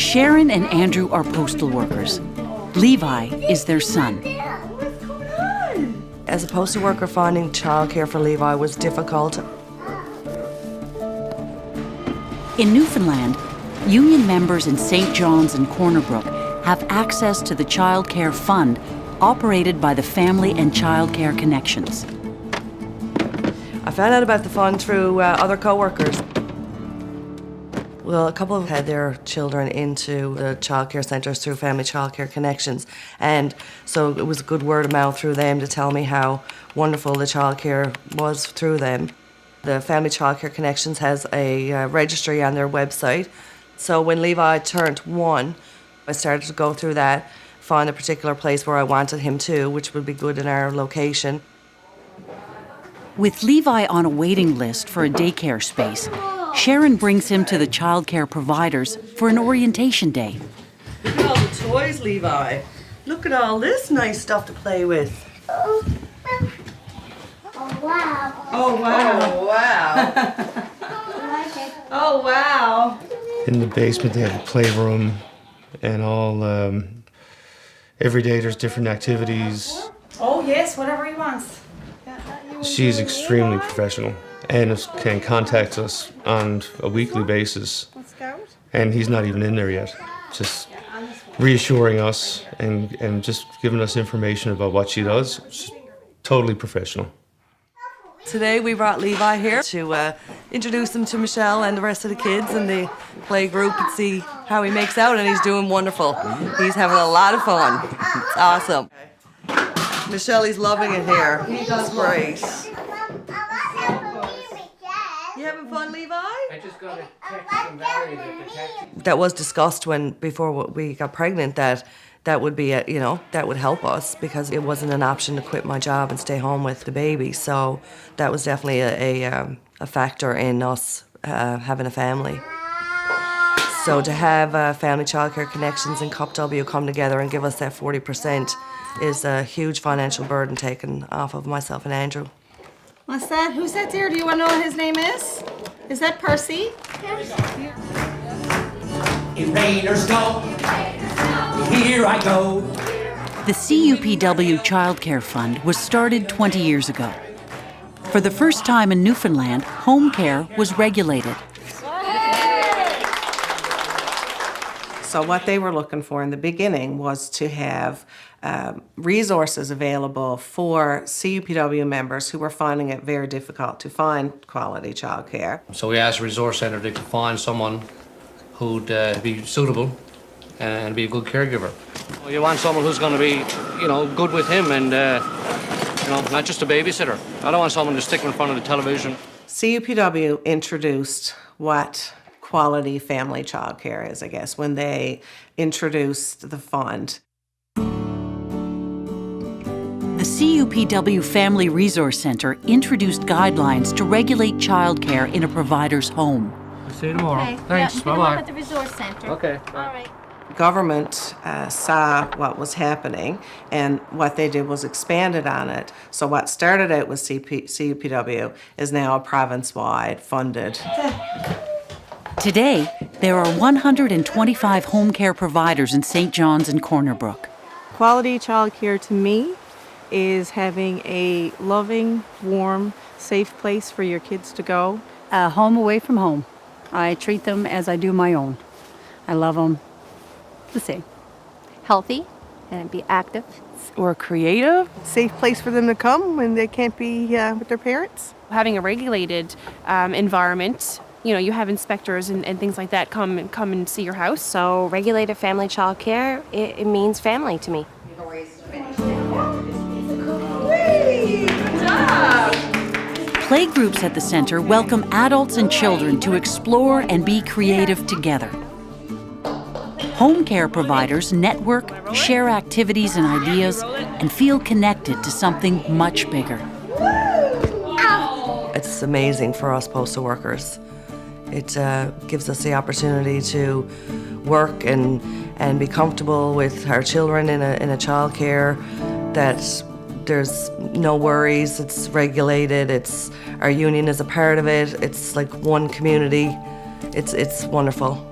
Sharon and Andrew are postal workers. Levi is their son. As a postal worker, finding childcare for Levi was difficult. In Newfoundland, union members in St. John's and Corner Brook have access to the Child Care Fund operated by the Family and Child Care Connections. I found out about the fund through other co-workers. Well, a couple had their children into the childcare centres through Family Childcare Connections, and so it was good word of mouth through them to tell me how wonderful the childcare was through them. The Family Childcare Connections has a registry on their website, so when Levi turned 1, I started to go through that, find a particular place where I wanted him to, which would be good in our location. With Levi on a waiting list for a daycare space, Sharon brings him to the childcare providers for an orientation day. Look at all the toys, Levi. Look at all this nice stuff to play with. Oh, wow. Oh, wow. Oh, wow. Oh, wow. In the basement, they have a playroom and all, every day there's different activities. Oh, yes, whatever he wants. She's extremely professional and can contact us on a weekly basis. And he's not even in there yet. Just reassuring us and just giving us information about what she does. She's totally professional. Today we brought Levi here to introduce him to Michelle and the rest of the kids in the play group and see how he makes out, and he's doing wonderful. He's having a lot of fun. It's awesome. Michelle, he's loving it here. He does great. You having fun, Levi? I just got a text from Valerie that the taxi... That was discussed before we got pregnant, that would be, that would help us, because it wasn't an option to quit my job and stay home with the baby. So that was definitely a factor in us having a family. So to have Family Childcare Connections and CUPW come together and give us that 40% is a huge financial burden taken off of myself and Andrew. What's that? Who's that there? Do you want to know what his name is? Is that Percy? In rain or snow, here I go. The CUPW Child Care Fund was started 20 years ago. For the first time in Newfoundland, home care was regulated. So what they were looking for in the beginning was to have resources available for CUPW members who were finding it very difficult to find quality childcare. So we asked the Resource Centre to find someone who'd be suitable and be a good caregiver. You want someone who's going to be, good with him and, not just a babysitter. I don't want someone to stick him in front of the television. CUPW introduced what quality family childcare is, I guess, when they introduced the fund. The CUPW Family Resource Centre introduced guidelines to regulate childcare in a provider's home. See you tomorrow. Okay. Thanks. Yeah, Bye-bye. at the resource center. Okay. All right. Government saw what was happening, and what they did was expanded on it. So what started out with CUPW is now a province-wide funded. Today, there are 125 home care providers in St. John's and Corner Brook. Quality childcare to me is having a loving, warm, safe place for your kids to go. A home away from home. I treat them as I do my own. I love them the same. Healthy and be active. Or creative. Safe place for them to come when they can't be with their parents. Having a regulated environment, you have inspectors and things like that come and see your house. So regulated family child care, it means family to me. Playgroups at the center welcome adults and children to explore and be creative together. Home care providers network, share activities and ideas, and feel connected to something much bigger. It's amazing for us postal workers. It gives us the opportunity to work and be comfortable with our children in a childcare, that there's no worries, it's regulated, our union is a part of it, it's like one community. It's wonderful.